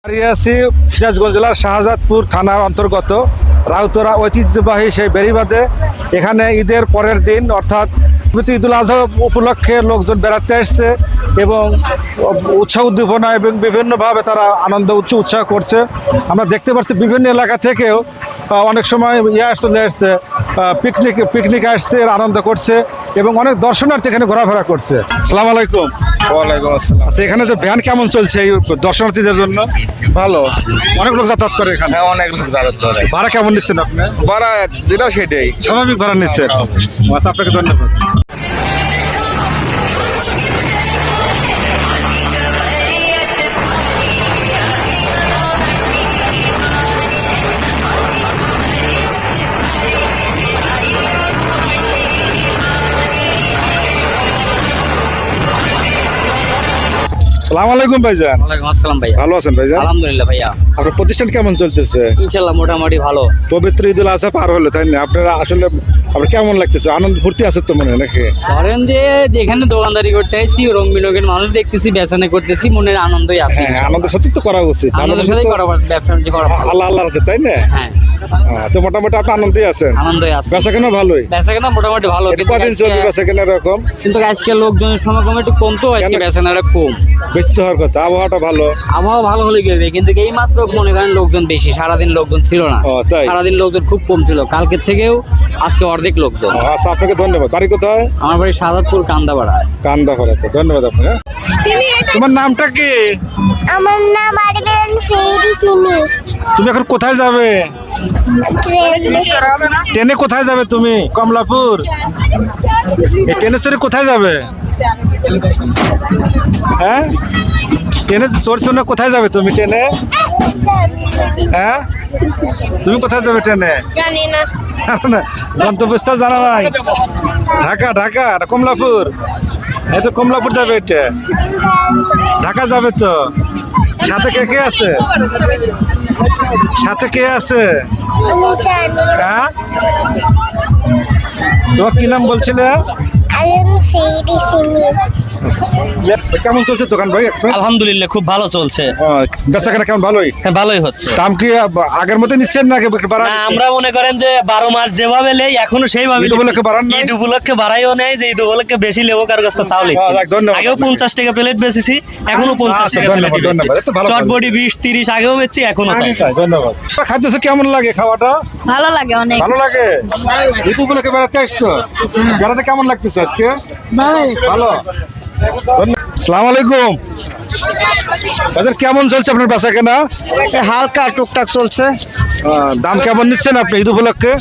আছি সিরাজগঞ্জ জেলার শাহজাদপুর থানার অন্তর্গত রাউতরা ঐতিহ্যবাহী সেই বেড়িবাঁধে। এখানে ঈদের পরের দিন অর্থাৎ ঈদুল আজহা উপলক্ষে লোকজন বেড়াতে আসছে এবং উৎসাহ উদ্দীপনা এবং বিভিন্নভাবে তারা আনন্দ উৎসাহ করছে। আমরা দেখতে পাচ্ছি বিভিন্ন এলাকা থেকেও অনেক সময় চলে আসছে, পিকনিক আসছে, আনন্দ করছে এবং অনেক দর্শনার্থী এখানে ঘোরাফেরা করছে। আসসালামু আলাইকুম। ওয়ালাইকুম আসসালাম। আচ্ছা, এখানে যে ভ্যান কেমন চলছে এই দর্শনার্থীদের জন্য? ভালো, অনেক লোক যাতায়াত করে এখানে। হ্যাঁ অনেক লোক যাতায়াত করে। ভাড়া কেমন নিচ্ছেন আপনি? ভাড়া যেটা সেটাই স্বাভাবিক ভাড়া নিচ্ছেন। আচ্ছা, আপনাকে ধন্যবাদ। আসসালামু আলাইকুম ভাইজান। ওয়ালাইকুম আসসালাম ভাইয়া। ভালো আছেন ভাইজান? আলহামদুলিল্লাহ ভাইয়া। আপনার প্রতিষ্ঠান কেমন চলতেছে? ইনশাআল্লাহ মোটামুটি ভালো। পবিত্র ঈদুল আজহা পার হলো, তাই না? আপনারা আসলে আপনার কেমন লাগতেছে? আনন্দ ফুর্তি আছে তো মনে হয় নাকি? ধরেন যে যেখানে দোকানদারি করতে আসছি, রং বিরঙের মানুষ দেখতেছি, বেচানে করতেছি, মনের আনন্দই আছে। হ্যাঁ, আনন্দের সাথে তো করা উচিত। আনন্দের সাথেই করা, ব্যবসা বাণিজ্য করা ভালো। আল্লাহ আল্লাহ রাতে, তাই না? হ্যাঁ, তো মোটামুটি আপনি আনন্দই আছেন? আনন্দই আছে। বেচা কেনা ভালোই? বেচা কেনা মোটামুটি ভালো। কদিন চলবে বেচা কেনা এরকম? কিন্তু আজকে লোকজনের সমাগম একটু কম, তো আজকে বেচানাটা কম। বেশি তো হওয়ার কথা, আবহাওয়াটা ভালো। আবহাওয়া ভালো হলে কি হবে, কিন্তু এই মাত্র মনে করেন লোকজন বেশি, সারাদিন লোকজন ছিল না। ও তাই? সারাদিন লোকজন খুব কম ছিল, কালকের থেকেও আজকে অর্ধেক লোকজন। আচ্ছা, আপনাকে ধন্যবাদ। বাড়ি কোথায়? আমার বাড়ি শাহজাদপুর কান্দাপাড়া। কান্দাপাড়াতে। ধন্যবাদ আপনাকে। তোমার নামটা কি? আমার নাম আরবেন ফেরি সিমি। তুমি এখন কোথায় যাবে? ট্রেনে কোথায় যাবে তুমি? কমলাপুর? এই ট্রেনে চড়ে কোথায় যাবে? হ্যাঁ, ট্রেনে চড়ছো না? কোথায় যাবে তুমি ট্রেনে? হ্যাঁ, তুমি কোথায় যাবে ট্রেনে? জানি না। গন্তব্যস্থল জানা নাই? ঢাকা? ঢাকা না কমলাপুর? এই তো কমলাপুর যাবে এটা। ঢাকা যাবে তো। সাথে কে কে আছে? সাথে কে আছে? আমি জানি। হ্যাঁ, তোমার কি নাম বলছিলে? আরবেন ফেরি সিমি। কেমন চলছে দোকান ভাই? আলহামদুলিল্লাহ খুব ভালো চলছে। বেচা কেনা কেমন? ভালোই? হ্যাঁ, ভালোই হচ্ছে। দাম কি আগের মতো নিচ্ছেন নাকি বাড়া? না, আমরা মনে করেন যে 12 মাস যেভাবে নেই এখনো সেইভাবে ঈদ উপলক্ষে বাড়ান নাই? ঈদ উপলক্ষে বাড়াইও নেই, যে ঈদ উপলক্ষে বেশি লেবো কার কাছে তাও লিখছি। ধন্যবাদ। আগেও 50 টাকা প্লেট বেচেছি, এখনো 50 আচ্ছা, টাকা ধন্যবাদ, প্লেট ধন্যবাদ। এত ভালো চটবডি 20-30 আগেও বেচছি, এখনো তাই। ধন্যবাদ। খাদ্য কেমন লাগে? খাওয়াটা ভালো লাগে অনেক। ভালো লাগে? ঈদ উপলক্ষে বেড়াতে আসছো? বেড়াতে কেমন লাগতেছে আজকে? ভালো। আসসালামু আলাইকুম। বাজার কেমন চলছে আপনার বেচা কেনা? হালকা টুকটাক চলছে। দাম কেমন নিচ্ছেন আপনি ঈদ উপলক্ষে?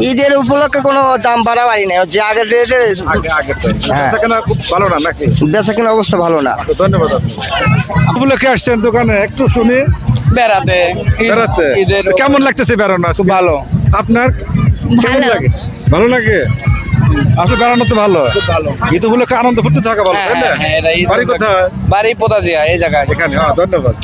ঈদের উপলক্ষে কোনো দাম বাড়াবাড়ি নেই, যে আগের রেটে বেচা কেনা খুব ভালো না নাকি? বেচা কেনার অবস্থা ভালো না। ধন্যবাদ। উপলক্ষে আসছেন দোকানে, একটু শুনি। বেড়াতে বেড়াতে তো কেমন লাগতেছে বেড়ানো? আজকে ভালো। আপনার কেমন লাগে? ভালো লাগে? আসলে বেড়ানো তো ভালো। ঈদ উপলক্ষে আনন্দ করতে থাকা ভালো, তাই না? বাড়ি কোথায়? বাড়ি পোতাজিয়া এই জায়গায়। এখানে। হ্যাঁ, ধন্যবাদ।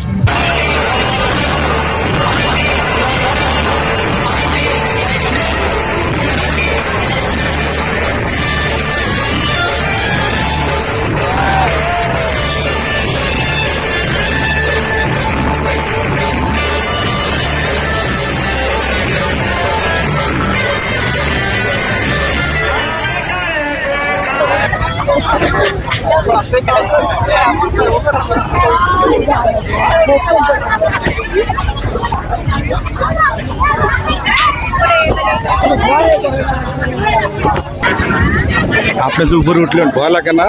আপনি যে উপরে উঠলেন, ভয় লাগে না?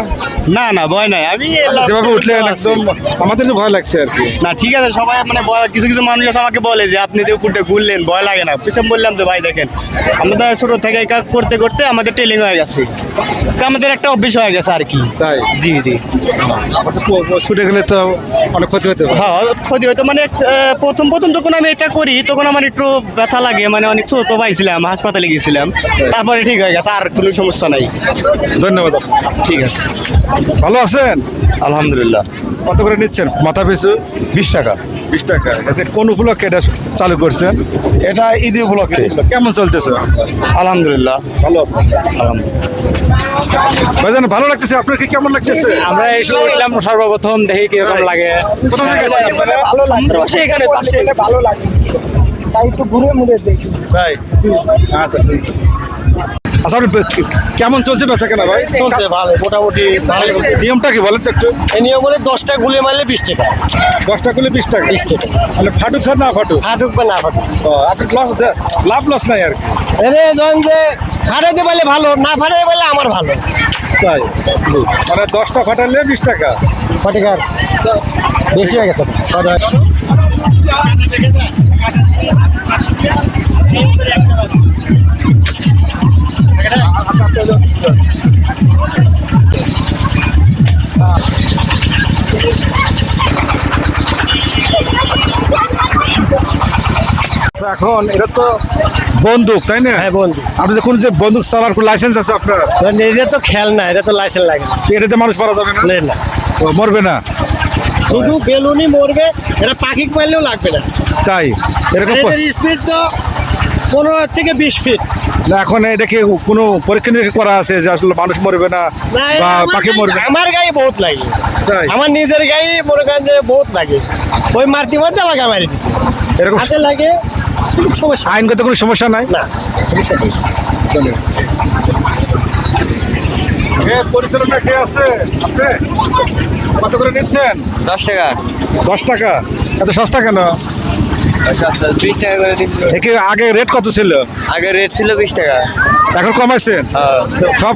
না না, ভয় নাই। আমি যেভাবে উঠলেন একদম আমাদের তো ভয় লাগছে আর কি। না, ঠিক আছে, সবাই মানে কিছু কিছু মানুষ আমাকে বলে যে আপনি যে উপরটা ঘুরলেন ভয় লাগে না। পিছন বললাম তো ভাই দেখেন, আমরা ছোট থেকে এই কাজ করতে করতে আমাদের ট্রেনিং হয়ে গেছে, তো আমাদের একটা অভ্যাস হয়ে গেছে আর কি। তাই? জি জি। ছুটে গেলে তো অনেক ক্ষতি হতে পারে। হ্যাঁ, ক্ষতি হয়তো মানে প্রথম যখন আমি এটা করি তখন আমার একটু ব্যথা লাগে, মানে অনেক ছোট পাইছিলাম, হাসপাতালে গিয়েছিলাম, তারপরে ঠিক হয়ে গেছে, আর কোনো সমস্যা নাই। ধন্যবাদ। ঠিক আছে। ভালো আছেন? আলহামদুলিল্লাহ। কত করে নিচ্ছেন মাথা পিছু? 20 টাকা। 20 টাকা। এতে কোন উপলক্ষে এটা চালু করছেন? এটা ঈদ উপলক্ষে। কেমন চলতেছে? আলহামদুলিল্লাহ। ভালো আছেন? ভাইজান ভালো লাগতেছে, আপনার কি কেমন লাগতেছে? আমরা এসে উঠলাম সর্বপ্রথম, দেখি কিরকম লাগে। কোথা থেকে আসছেন আপনারা? এখানে পাশে তাই? আচ্ছা ঠিক আছে। আচ্ছা আপনি কেমন চলছে বেচা কেনা ভাই? চলছে ভালো, মোটামুটি ভালো। নিয়মটা কি বলেন তো একটু? এই নিয়ম বলে 10টা গুলি মারলে 20 টাকা। 10টা করলে 20 টাকা। 20 টাকা। মানে ফাটুক স্যার না ফাটুক? ফাটুক বা না ফাটুক। ও, আপনি লাভ লস নাই আর কি। এরে ধরেন যে ফাটাইতে পারলে ভালো, না ফাটাইতে পারলে আমার ভালো। তাই? মানে 10টা ফাটালে 20 টাকা। ফটিকার বেশি হয়ে গেছে। আচ্ছা, এখন এটা তো বন্দুক তাই না? হ্যাঁ বন্ধু, আপনি যখন যে বন্দুক চালার লাইসেন্স আছে আপনার? এটা তো খেল না, এটা তো লাইসেন্স লাগে না। এটাতে মানুষ মারা যাবে না? না, ও, মরবে না? শুধু বেলুনই মরবে, এটা পাখি পারলেও লাগবে না। তাই? এরকম এটার স্পিড তো 15 থেকে 20 ফিট। না, এখন এটা কি কোনো পরীক্ষা নিরীক্ষা করা আছে যে আসলে মানুষ মরবে না বা পাখি মরবে? আমার গায়ে বহুত লাগে, তাই? আমার নিজের গায়ে মনে করেন যে বহুত লাগে। ওই মারতে মারতে আমাকে মারি দিচ্ছে, এরকম হাতে লাগে, কোনো সমস্যা আইনগত কোনো সমস্যা নাই? না, সমস্যা নেই। পরিচালনা কে আছে? আপনি কত করে নিচ্ছেন? 10 টাকা। 10 টাকা? এত সস্তা কেন? 20 টাকা করে দিচ্ছি। একে আগে রেট কত ছিল? আগে রেট ছিল 20 টাকা। এখন কমাইছেন? হ্যাঁ। সব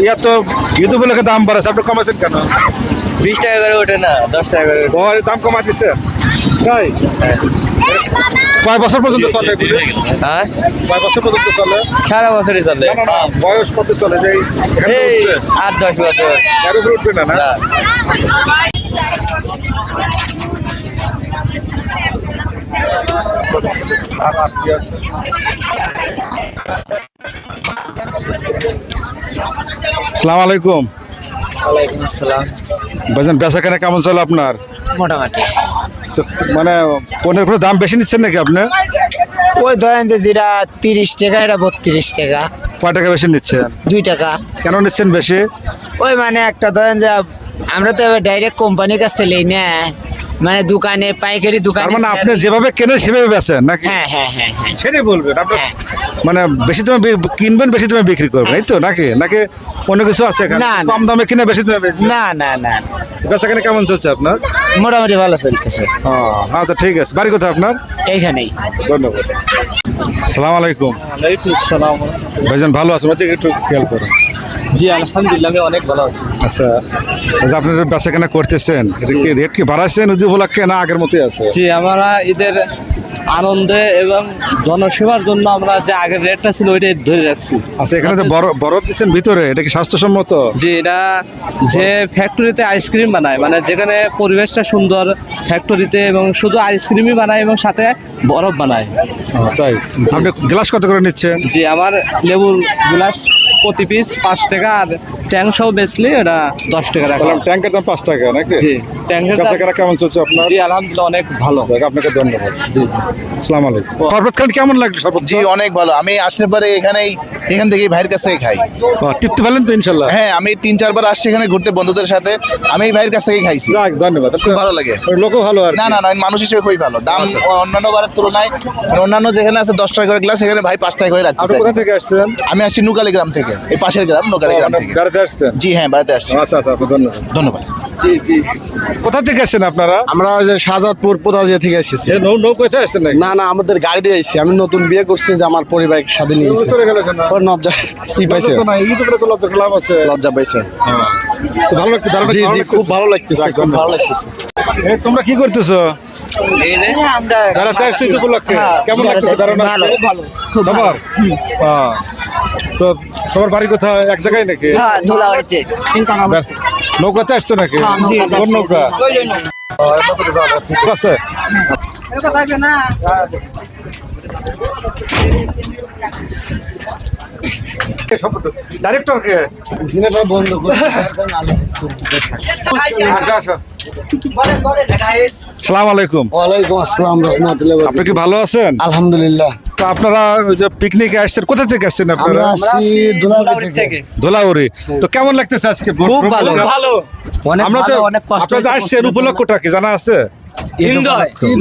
ইয়া তো ঈদ উপলক্ষে দাম বাড়াচ্ছে, আপনি কমাইছেন কেন? 20 টাকা করে ওঠে না, 10 টাকা করে ওঠে। ও, দাম কমাই দিচ্ছেন? তাই? কয় বছর পর্যন্ত চলে এগুলো? হ্যাঁ, কয় বছর পর্যন্ত চলে? সারা বছরই চলে। না, না, না, বয়স কত চলে? যে এখানে এই উঠবে? 8-10 বছর। এর উপরে উঠবে না? না? না। আসসালামু আলাইকুম। ওয়ালাইকুম আসসালাম। ভাইজান বেচা কেনা কেমন চলে আপনার? মোটামুটি তো মানে পণ্যের কোনো দাম বেশি নিচ্ছেন নাকি আপনি? ওই ধরেন যে যেটা 30 টাকা, এটা 32 টাকা। কয় টাকা বেশি নিচ্ছেন? 2 টাকা। কেন নিচ্ছেন বেশি? ওই মানে একটা ধরেন যে আমরা তো ডাইরেক্ট কোম্পানির কাছ থেকে নেই না, মানে দোকানে পাইকারি তার দোকানে। মানে আপনি যেভাবে কেনেন সেভাবে বেচেন নাকি? হ্যাঁ হ্যাঁ হ্যাঁ হ্যাঁ। সেটাই বলবেন আপনি। হ্যাঁ। মানে বেশি দামে কিনবেন, বেশি দামে বিক্রি করবেন, এই তো নাকি? নাকি অন্য কিছু আছে এখানে? না, না। কম দামে কিনে বেশি দামে বেচবেন? না না না, বেচা কেনা কেমন চলছে আপনার? মোটামুটি ভালো চলতেছে ও, আচ্ছা ঠিক আছে। বাড়ি কোথায় আপনার? এইখানেই। ধন্যবাদ। আসসালামু আলাইকুম। ওয়ালাইকুম আসসালাম। ভাইজান ভালো আছেন? ওদিকে একটু খেয়াল করুন। জি আলহামদুলিল্লাহ, আমি অনেক ভালো আছি। আচ্ছা, আপনি যে বেচা কেনা করতেছেন, এটা কি রেট কি বাড়াচ্ছেন ঈদ উপলক্ষে না আগের মতোই আছে? জি, আমরা ঈদের আনন্দে এবং জনসেবার জন্য আমরা যে আগের রেটটা ছিল ওইটাই ধরে রাখছি। আচ্ছা, এখানে যে বরফ দিচ্ছেন ভিতরে, এটা কি স্বাস্থ্যসম্মত? যে এটা যে ফ্যাক্টরিতে আইসক্রিম বানায়, মানে যেখানে পরিবেশটা সুন্দর, ফ্যাক্টরিতে এবং শুধু আইসক্রিমই বানায় এবং সাথে বরফ বানায়। তাই? আপনি গ্লাস কত করে নিচ্ছেন? জি, আমার লেবুর গ্লাস প্রতি পিস 5 টাকা, আর ট্যাঙ্ক সহ বেচলে এটা 10 টাকা রাখা। তাহলে ট্যাঙ্কের দাম 5 টাকা নাকি? জি, ট্যাঙ্কের বেচা কেনা কেমন চলছে আপনার? জি আলহামদুলিল্লাহ অনেক ভালো। যাক, আপনাকে ধন্যবাদ। জি, আসসালামু আলাইকুম। শরবত খান কেমন লাগলো? শরবত জি অনেক ভালো। আমি আসলে পরে এখান থেকেই ভাইয়ের কাছ থেকে খাই। টিপতে পারলেন তো ইনশাল্লাহ? হ্যাঁ, আমি 3-4 বার আসছি এখানে ঘুরতে বন্ধুদের সাথে, আমি এই ভাইয়ের কাছ থেকেই খাইছি। যাক, ধন্যবাদ। খুব ভালো লাগে। লোকও ভালো আর না না না, মানুষ হিসেবে খুবই ভালো। দাম অন্যান্য বারের তুলনায়, মানে অন্যান্য যেখানে আছে 10 টাকা করে গ্লাস, সেখানে ভাই 5 টাকা করে আপনি রাখতেছে। কোথা থেকে আসছেন? আমি আসছি নুকালি গ্রাম থেকে, এই পাশের গ্রাম নুকালি গ্রাম থেকে। গাড়িতে আসছেন? জি হ্যাঁ, বাড়িতে আসছি। আচ্ছা আচ্ছা, আপনার ধন্যবাদ। ধন্যবাদ। কোথা থেকে আসছেন আপনারা? আমরা ওই যে শাহজাদপুর পোতাজিয়া থেকে এসেছি। নৌকোতে আসছেন নাকি? না না, আমাদের গাড়ি দিয়ে এসেছি। আমি নতুন বিয়ে করছি, যে আমার পরিবারের সাথে নিয়ে এসেছি। চলে গেল কেন? ওর লজ্জা কি পাইছে, লজ্জা তো নাই, ঈদ উপলক্ষে লজ্জা লাভ আছে। লজ্জা পাইছে। তো ভালো লাগছে, ধারণা জি ভালো জি, লাগতেছে? খুব ভালো লাগতেছে, যাক, খুব ভালো ধন্যবাদ। লাগতেছে। এই, তোমরা কি করতেছো? বেড়াতে আসছি ঈদ উপলক্ষে, কেমন লাগতেছে ধারণা? সবার? তো সবার বাড়ি কোথায়? এক জায়গায় নাকি? নৌকাতে আসছো নাকি? কোন নৌকা? ঠিক আছে। ডাইরেক্টরকে বন্ধ করে সালাম আলাইকুম। ওয়ালাইকুম আসসালাম রহমতুল্লাহ। আপনি কি ভালো আছেন? আলহামদুলিল্লাহ। তো আপনারা ওই যে পিকনিকে আসছেন, কোথা থেকে আসছেন আপনারা? আমরা আসছি দুলাউড়ি থেকে। ধোলাউড়ি। তো কেমন লাগতেছে আজকে? খুব ভালো। আমরা তো আপনারা যে আসছেন উপলক্ষটা কি জানা আছে?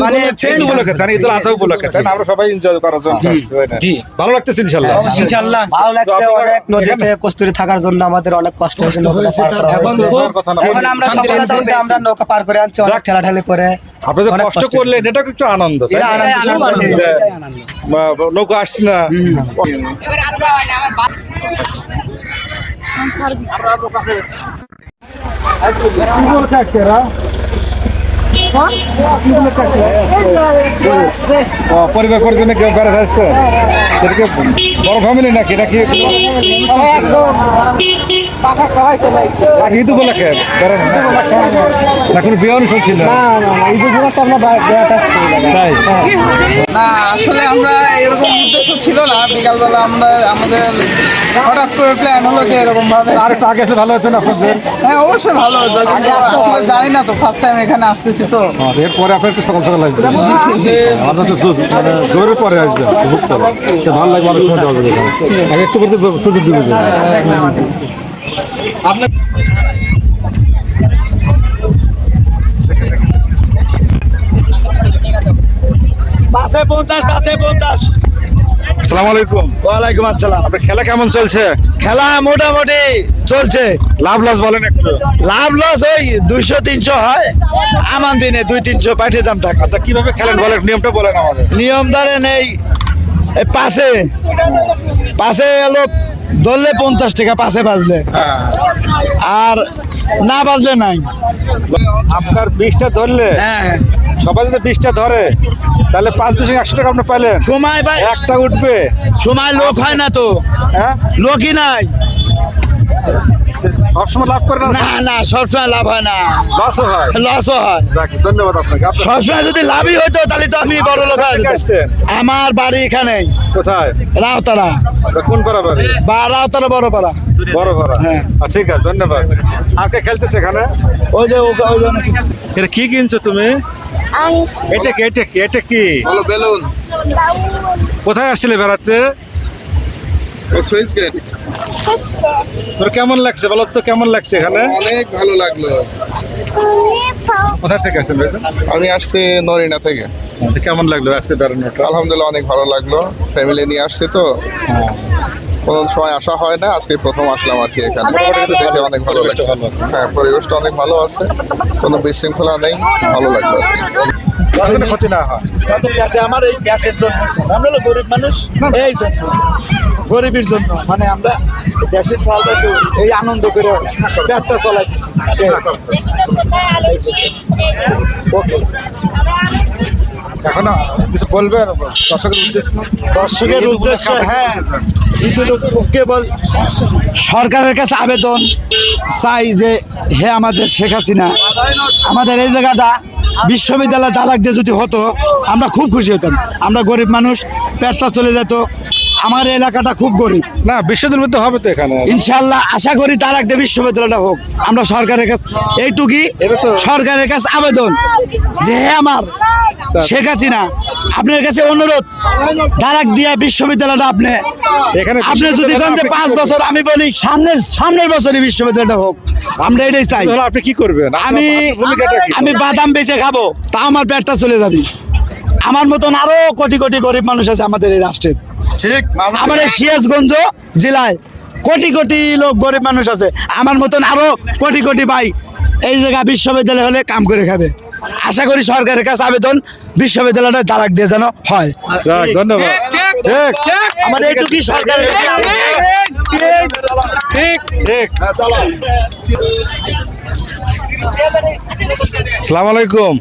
মানে ঈদ উপলক্ষে, তাই না? ঈদুল আজহা উপলক্ষে, তাই না? আমরা সবাই এনজয় করার জন্য আসছি, তাই না? ভালো লাগতেছে ইনশাআল্লাহ। ইনশাআল্লাহ ভালো লাগছে। অনেক নদীতে কস্তুরি থাকার জন্য আমাদের অনেক কষ্ট হয়েছে। এখন আমরা সকালে যাওয়াতে আমরা নৌকা পার করে আনছি, অনেক ঠেলাঠেলি করে। আপনি যে কষ্ট করলেন এটা একটু আনন্দ, তাই না? যে, নৌকা আসছি না। পরিবার পরিজনে কেউ বেড়াতে আসছে? এদিকে বড় ফ্যামিলি নাকি নাকি ঈদ উপলক্ষে না কোনো বিয়ে অনুষ্ঠান ছিল? তাই না আসলে আমরা এরকম উদ্দেশ্য ছিল না। বিকালবেলা আমরা আমাদের হঠাৎ করে প্ল্যান হলো যে এরকম ভাবে। আর একটু আগে এসে ভালো হতো না আপনাদের? হ্যাঁ অবশ্যই ভালো হতো, কিন্তু আসলে জানি না তো, ফার্স্ট টাইম এখানে আসতেছি তো। এরপরে আপনার একটু সকাল সকাল লাগবে, আমরা তো মানে জোরের পরে আসবে, ভালো লাগবে, অনেক সময় যাবে আগে একটু করতে সুযোগ দিবে। আসসালামু আলাইকুম। ওয়ালাইকুম আসসালাম। আপনার খেলা কেমন চলছে? খেলা মোটামুটি চলছে। লাভ লস বলেন একটু। লাভ লস ওই 200-300 হয়, আমার দিনে 200-300 পাঠিয়ে দাম থাকে। আচ্ছা কিভাবে খেলেন বলেন, নিয়মটা বলেন আমাদের। নিয়ম ধরেন এই পাশে এলো ধরলে 50 টাকা, পাশে বাজলে, আর না বাজলে নাই। আপনার 20টা ধরলে, হ্যাঁ সবাই যদি 20টা ধরে তাহলে 5 20 100 টাকা আপনার পাইলেন। সময় ভাই, একটা উঠবে, সময় লোক হয় না তো, হ্যাঁ লোকই নাই। সবসময় লাভ করে না, না না, সবসময় লাভ হয় না, লসও হয়। লসও হয়। যাক, ধন্যবাদ আপনাকে। সবসময় যদি লাভই হইতো তাহলে তো আমি বড় লোক হয়ে যেতাম। আসছেন আমার বাড়ি এখানে কোথায়? রাউতারা। কোন পাড়া বাড়ি? বা রাউতারা বড় পাড়া। বড় পাড়া। হ্যাঁ। ঠিক আছে, ধন্যবাদ। আর কে খেলতেছে এখানে? ওই যে এটা কি কিনছো তুমি? এটা কি এটা কি? বলো বেলুন, কোথায় আসছিলে বেড়াতে? Switch gate. তোর কেমন লাগছে বলো তো, কেমন লাগছে এখানে? অনেক ভালো লাগলো। কোথায় থেকে আসছেন ভাইজান? আমি আসছি নরিনা থেকে। আচ্ছা, কেমন লাগলো আজকে বেড়ানোটা? আলহামদুলিল্লাহ অনেক ভালো লাগলো, ফ্যামিলি নিয়ে আসছি তো, কোনো সময় আসা হয় না, আজকে প্রথম আসলাম আর কি এখানে। দেখে অনেক ভালো লাগছে। হ্যাঁ পরিবেশটা অনেক ভালো আছে, কোনো বিশৃঙ্খলা নেই, ভালো লাগলো। কোনো ক্ষতি না হয়। আমার এই ব্যাটের জন্য, আমরা হলো গরিব মানুষ, এই জন্য গরিবের জন্য, মানে আমরা দেশের চালটা তো এই আনন্দ করে ব্যাটটা চলাইতেছি। ওকে, এখন কিছু বলবেন দর্শকের উদ্দেশ্যে? দর্শকের উদ্দেশ্যে হ্যাঁ, কেবল সরকারের কাছে আবেদন চাই যে হে আমাদের শেখ হাসিনা, আমাদের এই জায়গাটা বিশ্ববিদ্যালয় তালাক দিয়ে যদি হতো আমরা খুব খুশি হতাম। আমরা গরিব মানুষ, পেটটা চলে যেত। আমার এই এলাকাটা খুব গরিব। না, বিশ্ববিদ্যালয় তো হবে তো এখানে। ইনশাল্লাহ আশা করি তালাক দিয়ে বিশ্ববিদ্যালয়টা হোক। আমরা সরকারের কাছে এইটুকুই, সরকারের কাছে আবেদন যে হে আমার শেখ হাসিনা, আপনার কাছে অনুরোধ, তালাক দিয়ে বিশ্ববিদ্যালয়টা আপনি যদি কোন যে 5 বছর, আমি বলি সামনের বছরই বিশ্ববিদ্যালয়টা হোক। আমরা এটাই চাই। আপনি কি করবেন? আমি বাদাম বেচে খাবো, তা আমার পেটটা চলে যাবে। আমার মতন আরো কোটি কোটি গরিব মানুষ আছে আমাদের এই রাষ্ট্রের। ঠিক, আমার এই সিরাজগঞ্জ জেলায় কোটি কোটি লোক গরিব মানুষ আছে। আমার মতন আরো কোটি কোটি ভাই এই জায়গা বিশ্ববিদ্যালয় হলে কাম করে খাবে। আশা করি সরকারের কাছে আবেদন, বিশ্ববিদ্যালয়টা তালাক দিয়ে যেন হয়। ধন্যবাদ। আমাদের এইটুকুই সরকারের কাছে। ঠিক। আসসালামু আলাইকুম।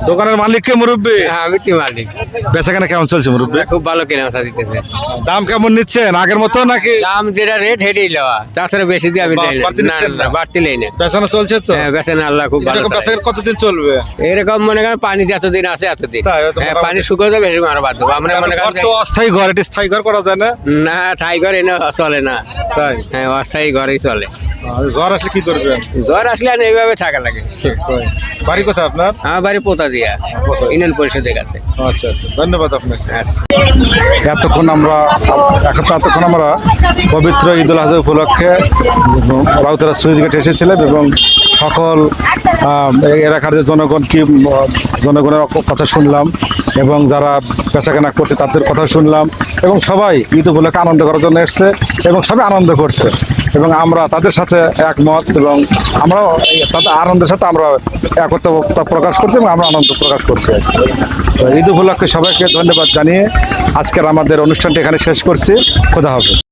দোকানের মালিক কে মুরব্বী? আমি তো মালিক। বেচাকেনা কেমন চলছে মুরব্বী? খুব ভালো কেনা দিতেছে। দাম কেমন নিচ্ছেন আগের মতো নাকি? দাম যেটা রেট হেঁটেই দেওয়া, তাছাড়া বেশি দিয়ে আমি দেই বাড়তি না। নিচ্ছেন না? বাড়তি লেই না। বেচানো চলছে তো? হ্যাঁ, বেচেন আল্লাহ খুব ভালো এরকম চালায়। বেচাকেনা কতদিন চলবে? এরকম মনে করেন পানি যতদিন আছে এতদিন। তাই, তো হ্যাঁ, মোটামুটি। পানি শুকিয়ে যাবে বেশি মারা বাদ দেবো। আমরা মনে ঘর করেন তো অস্থায়ী ঘর, এটা স্থায়ী ঘর করা যায় না? না, টাইগার এনে চলে না। তাই? হ্যাঁ, অস্থায়ী ঘরেই চলে। আর জ্বর আসলে কি করবেন? জ্বর আসলে আর এইভাবে থাকা লাগে। বাড়ি কোথায় আপনার? আমার বাড়ি পোতা দিয়া, ইউনিয়ন পরিষদের কাছে। আচ্ছা আচ্ছা, ধন্যবাদ আপনাকে। আচ্ছা। এতক্ষণ আমরা পবিত্র ঈদ উল আজহা উপলক্ষে রাউতারা সুইচ গেটে এসেছিলাম এবং সকল এলাকার যে জনগণ কি জনগণের কথা শুনলাম এবং যারা বেচাকেনা করছে তাদের কথা শুনলাম এবং সবাই ঈদ উপলক্ষে আনন্দ করার জন্য এসছে এবং সবাই আনন্দ করছে এবং আমরা তাদের সাথে একমত এবং আমরাও তাদের আনন্দের সাথে আমরা একতা প্রকাশ করছি এবং আমরা আনন্দ প্রকাশ করছি। তো ঈদ উপলক্ষে সবাইকে ধন্যবাদ জানিয়ে আজকের আমাদের অনুষ্ঠানটি এখানে শেষ করছি। খোদা হাফেজ।